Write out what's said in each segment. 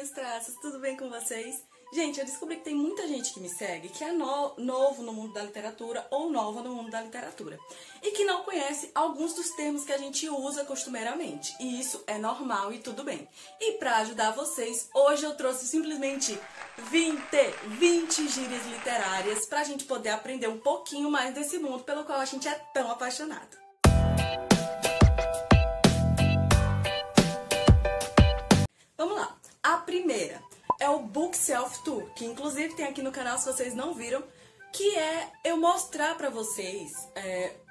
meus traços, tudo bem com vocês? Gente, eu descobri que tem muita gente que me segue que é novo no mundo da literatura ou nova no mundo da literatura e que não conhece alguns dos termos que a gente usa costumeiramente. E isso é normal e tudo bem. E para ajudar vocês, hoje eu trouxe simplesmente 20 gírias literárias pra gente poder aprender um pouquinho mais desse mundo pelo qual a gente é tão apaixonado. Vamos lá. A primeira é o Bookshelf Tour, que inclusive tem aqui no canal se vocês não viram, que é eu mostrar pra vocês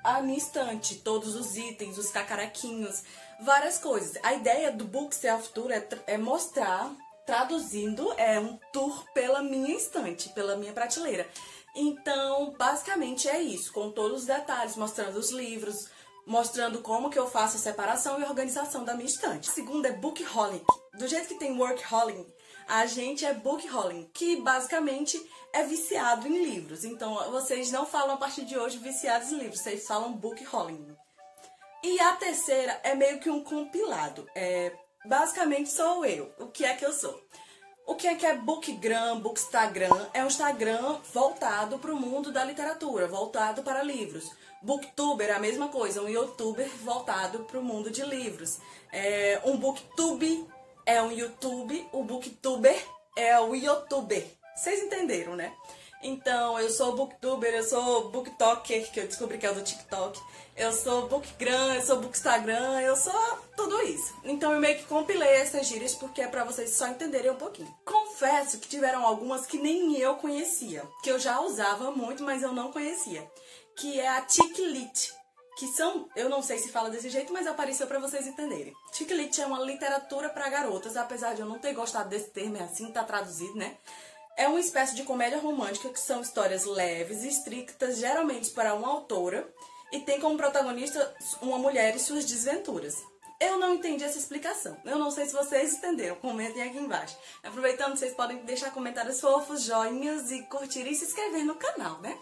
a minha estante, todos os itens, os cacaraquinhos, várias coisas. A ideia do Bookshelf Tour é mostrar, traduzindo, um tour pela minha estante, pela minha prateleira. Então, basicamente é isso, com todos os detalhes, mostrando os livros, mostrando como que eu faço a separação e organização da minha estante. A segunda é Bookholic. Do jeito que tem Workaholic, a gente é Bookholic, que basicamente é viciado em livros. Então, vocês não falam a partir de hoje viciados em livros, vocês falam Bookholic. E a terceira é meio que um compilado. Basicamente sou eu. O que é que eu sou? O que é Bookgram, Bookstagram? É um Instagram voltado para o mundo da literatura, voltado para livros. Booktuber é a mesma coisa, um youtuber voltado para o mundo de livros. Um booktube é um YouTube, o booktuber é o youtuber. Vocês entenderam, né? Então, eu sou booktuber, eu sou booktoker, que eu descobri que é o do TikTok. Eu sou bookgram, eu sou bookstagram, eu sou tudo isso. Então, eu meio que compilei essas gírias porque é pra vocês só entenderem um pouquinho. Confesso que tiveram algumas que nem eu conhecia, que eu já usava muito, mas eu não conhecia. Que é a chick lit, que são, eu não sei se fala desse jeito, mas apareceu pra vocês entenderem. Chick lit é uma literatura pra garotas, apesar de eu não ter gostado desse termo, é assim, tá traduzido, né? É uma espécie de comédia romântica que são histórias leves e estrictas, geralmente para uma autora, e tem como protagonista uma mulher e suas desventuras. Eu não entendi essa explicação. Eu não sei se vocês entenderam. Comentem aqui embaixo. Aproveitando, vocês podem deixar comentários fofos, joinhas e curtir e se inscrever no canal, né?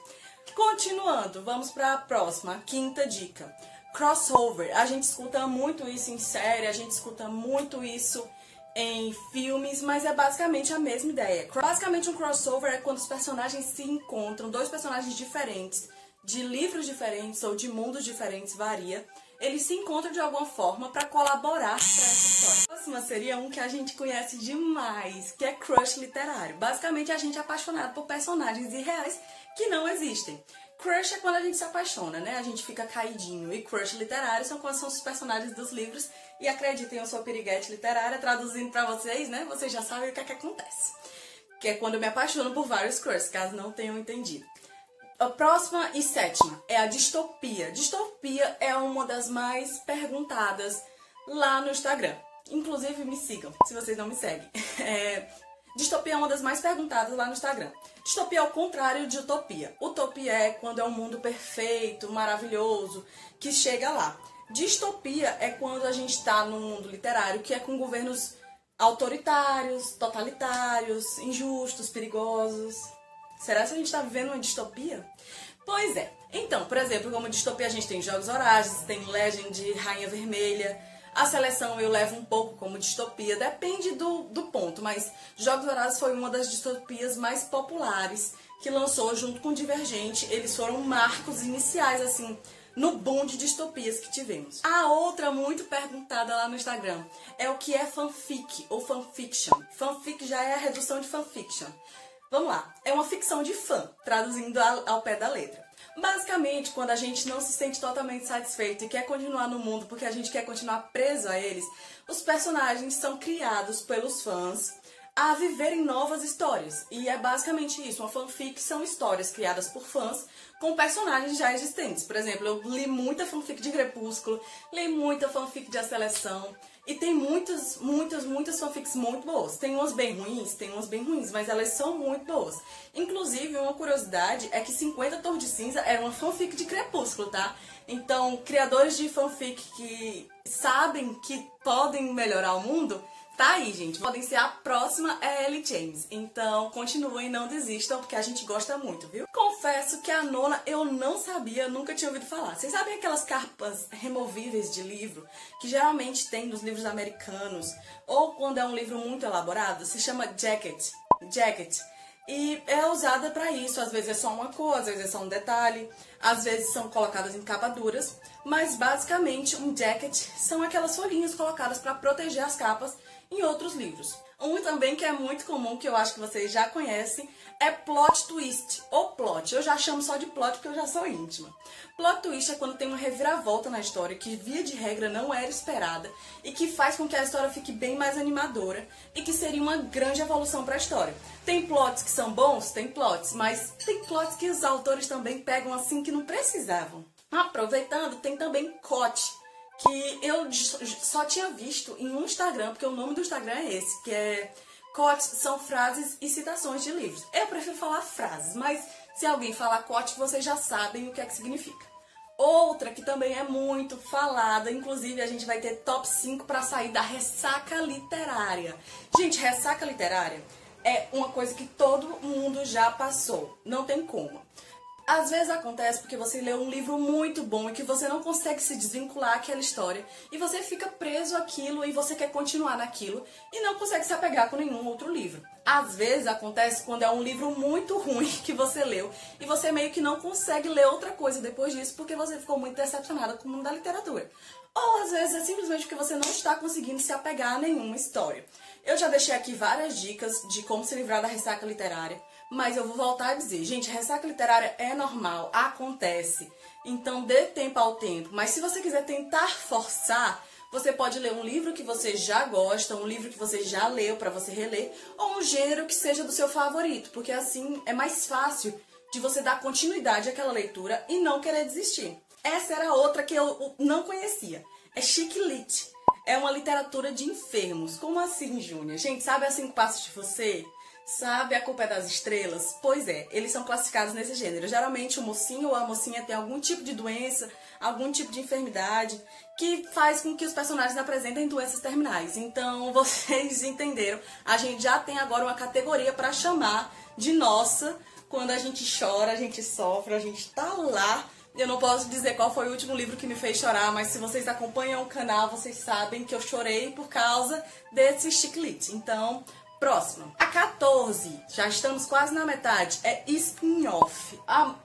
Continuando, vamos para a próxima, a quinta dica. Crossover. A gente escuta muito isso em série, a gente escuta muito isso em filmes, mas é basicamente a mesma ideia. Basicamente um crossover é quando os personagens se encontram, dois personagens diferentes, de livros diferentes ou de mundos diferentes, varia. Eles se encontram de alguma forma para colaborar para essa história. A próxima seria um que a gente conhece demais, que é crush literário. Basicamente a gente é apaixonado por personagens irreais que não existem. Crush é quando a gente se apaixona, né? A gente fica caidinho. E crush literário são quando são os personagens dos livros. E acreditem, eu sou piriguete literária, traduzindo pra vocês, né? Vocês já sabem o que é que acontece. Que é quando eu me apaixono por vários crushes, caso não tenham entendido. A próxima e sétima é a distopia. Distopia é uma das mais perguntadas lá no Instagram. Inclusive, me sigam, se vocês não me seguem. Distopia é uma das mais perguntadas lá no Instagram. Distopia é o contrário de utopia. Utopia é quando é um mundo perfeito, maravilhoso, que chega lá. Distopia é quando a gente está num mundo literário que é com governos autoritários, totalitários, injustos, perigosos. Será que a gente está vivendo uma distopia? Pois é. Então, por exemplo, como distopia a gente tem Jogos Vorazes, tem Legend, Rainha Vermelha. A Seleção eu levo um pouco como distopia, depende do ponto, mas Jogos Vorazes foi uma das distopias mais populares que lançou junto com Divergente. Eles foram marcos iniciais, assim, no boom de distopias que tivemos. A outra muito perguntada lá no Instagram é o que é fanfic ou fanfiction. Fanfic já é a redução de fanfiction. Vamos lá, é uma ficção de fã, traduzindo ao pé da letra. Basicamente, quando a gente não se sente totalmente satisfeito e quer continuar no mundo porque a gente quer continuar preso a eles, os personagens são criados pelos fãs a viverem novas histórias. E é basicamente isso, uma fanfic são histórias criadas por fãs com personagens já existentes. Por exemplo, eu li muita fanfic de Crepúsculo, li muita fanfic de A Seleção, e tem muitas fanfics muito boas. Tem umas bem ruins, mas elas são muito boas. Inclusive, uma curiosidade é que 50 Tons de Cinza era uma fanfic de Crepúsculo, tá? Então, criadores de fanfic que sabem que podem melhorar o mundo, Tá aí, gente. Podem ser a próxima Ellie James. Então, continuem, não desistam, porque a gente gosta muito, viu? Confesso que a nona eu não sabia, nunca tinha ouvido falar. Vocês sabem aquelas capas removíveis de livro que geralmente tem nos livros americanos, ou quando é um livro muito elaborado, se chama jacket. E é usada pra isso, às vezes é só uma cor, às vezes é só um detalhe, às vezes são colocadas em capa duras, mas basicamente um jacket são aquelas folhinhas colocadas para proteger as capas em outros livros. Um também que é muito comum, que eu acho que vocês já conhecem, é plot twist, ou plot. Eu já chamo só de plot porque eu já sou íntima. Plot twist é quando tem uma reviravolta na história que, via de regra, não era esperada e que faz com que a história fique bem mais animadora e que seria uma grande evolução para a história. Tem plots que são bons? Tem plots, mas tem plots que os autores também pegam assim que não precisavam. Aproveitando, tem também cote, que eu só tinha visto em um Instagram, porque o nome do Instagram é esse, que é quotes, são frases e citações de livros. Eu prefiro falar frases, mas se alguém falar quote, vocês já sabem o que é que significa. Outra que também é muito falada, inclusive a gente vai ter top 5 para sair da ressaca literária. Gente, ressaca literária é uma coisa que todo mundo já passou, não tem como. Às vezes acontece porque você leu um livro muito bom e que você não consegue se desvincular daquela história e você fica preso àquilo e você quer continuar naquilo e não consegue se apegar com nenhum outro livro. Às vezes acontece quando é um livro muito ruim que você leu e você meio que não consegue ler outra coisa depois disso porque você ficou muito decepcionada com o mundo da literatura. Ou às vezes é simplesmente porque você não está conseguindo se apegar a nenhuma história. Eu já deixei aqui várias dicas de como se livrar da ressaca literária. Mas eu vou voltar a dizer, gente, ressaca literária é normal, acontece. Então dê tempo ao tempo. Mas se você quiser tentar forçar, você pode ler um livro que você já gosta, um livro que você já leu para você reler, ou um gênero que seja do seu favorito, porque assim é mais fácil de você dar continuidade àquela leitura e não querer desistir. Essa era outra que eu não conhecia. É chick lit. É uma literatura de enfermos. Como assim, Júnior? Gente, sabe As 5 Passos de Você? Sabe A Culpa é das Estrelas? Pois é, eles são classificados nesse gênero. Geralmente o mocinho ou a mocinha tem algum tipo de doença, algum tipo de enfermidade, que faz com que os personagens apresentem doenças terminais. Então, vocês entenderam, a gente já tem agora uma categoria para chamar de nossa, quando a gente chora, a gente sofre, a gente tá lá. Eu não posso dizer qual foi o último livro que me fez chorar, mas se vocês acompanham o canal, vocês sabem que eu chorei por causa desse chick lit. Então, próxima. A 14, já estamos quase na metade, é spin-off.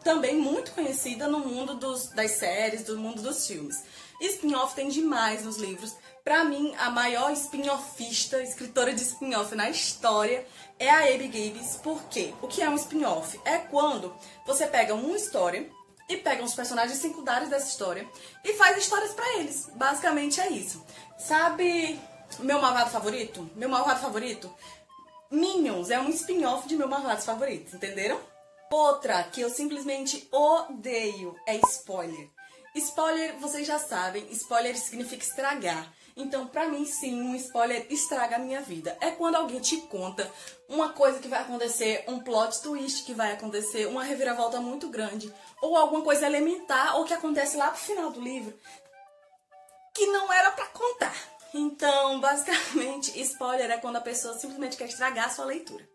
Também muito conhecida no mundo das séries, do mundo dos filmes. Spin-off tem demais nos livros. Pra mim, a maior spin-offista, escritora de spin-off na história é a Abby Gibbs. Por quê? O que é um spin-off? É quando você pega uma história e pega os personagens secundários dessa história e faz histórias pra eles. Basicamente é isso. Sabe meu malvado favorito? Meu malvado favorito? Minions é um spin-off de meu malvado favorito, entenderam? Outra que eu simplesmente odeio é spoiler. Spoiler, vocês já sabem, spoiler significa estragar. Então, pra mim, sim, um spoiler estraga a minha vida. É quando alguém te conta uma coisa que vai acontecer, um plot twist que vai acontecer, uma reviravolta muito grande, ou alguma coisa elementar, ou que acontece lá pro final do livro, que não era pra contar. Então, basicamente, spoiler é quando a pessoa simplesmente quer estragar a sua leitura.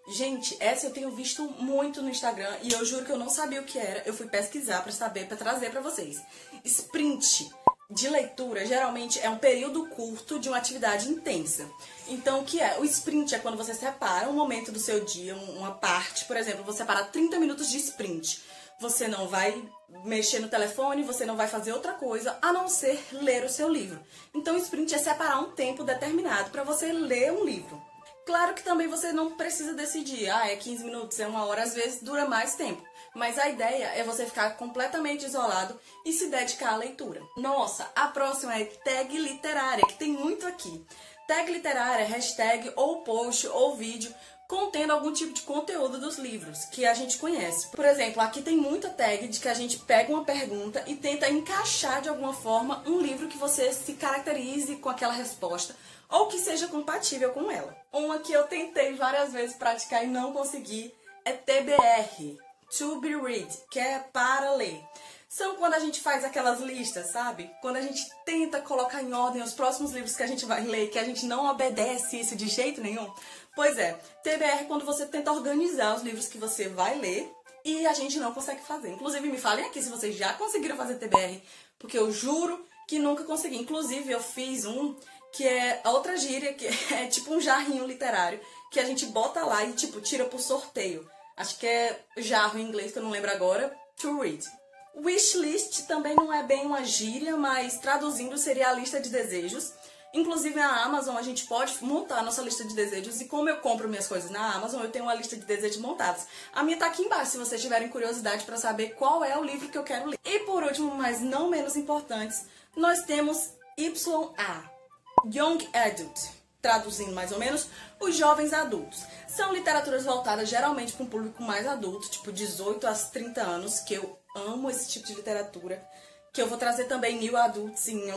Gente, essa eu tenho visto muito no Instagram e eu juro que eu não sabia o que era. Eu fui pesquisar pra saber, pra trazer pra vocês. Sprint de leitura, geralmente, é um período curto de uma atividade intensa. Então, o que é? O sprint é quando você separa um momento do seu dia, uma parte, por exemplo, você separa 30 minutos de sprint. Você não vai mexer no telefone, você não vai fazer outra coisa, a não ser ler o seu livro. Então, o sprint é separar um tempo determinado para você ler um livro. Claro que também você não precisa decidir, é 15 minutos, é 1 hora, às vezes dura mais tempo. Mas a ideia é você ficar completamente isolado e se dedicar à leitura. Nossa, a próxima é tag literária, que tem muito aqui. Tag literária é hashtag ou post ou vídeo contendo algum tipo de conteúdo dos livros que a gente conhece. Por exemplo, aqui tem muita tag de que a gente pega uma pergunta e tenta encaixar de alguma forma um livro que você se caracterize com aquela resposta ou que seja compatível com ela. Uma que eu tentei várias vezes praticar e não consegui é TBR, To Be Read, que é para ler. são quando a gente faz aquelas listas, sabe? Quando a gente tenta colocar em ordem os próximos livros que a gente vai ler, que a gente não obedece isso de jeito nenhum. Pois é, TBR é quando você tenta organizar os livros que você vai ler e a gente não consegue fazer. Inclusive, me falem aqui se vocês já conseguiram fazer TBR, porque eu juro que nunca consegui. Inclusive, eu fiz um que é outra gíria, que é tipo um jarrinho literário, que a gente bota lá e, tipo, tira por sorteio. Acho que é jarro em inglês, que eu não lembro agora. To read. Wishlist também não é bem uma gíria, mas traduzindo seria a lista de desejos. Inclusive na Amazon a gente pode montar a nossa lista de desejos e como eu compro minhas coisas na Amazon, eu tenho uma lista de desejos montados. A minha tá aqui embaixo se vocês tiverem curiosidade para saber qual é o livro que eu quero ler. E por último, mas não menos importantes, nós temos YA, Young Adult. Traduzindo mais ou menos, os jovens adultos. São literaturas voltadas geralmente para um público mais adulto, tipo 18 a 30 anos, que eu amo esse tipo de literatura, que eu vou trazer também New Adults em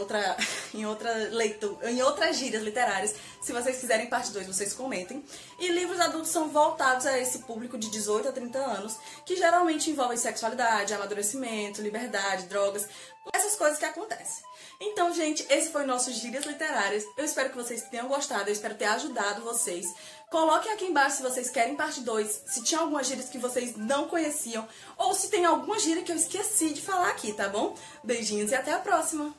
outras gírias literárias. Se vocês quiserem parte 2, vocês comentem. E livros adultos são voltados a esse público de 18 a 30 anos, que geralmente envolvem sexualidade, amadurecimento, liberdade, drogas, essas coisas que acontecem. Então, gente, esse foi o nosso Gírias Literárias. Eu espero que vocês tenham gostado, eu espero ter ajudado vocês. Coloquem aqui embaixo se vocês querem parte 2, se tinha algumas gírias que vocês não conheciam, ou se tem alguma gíria que eu esqueci de falar aqui, tá bom? Beijinhos e até a próxima!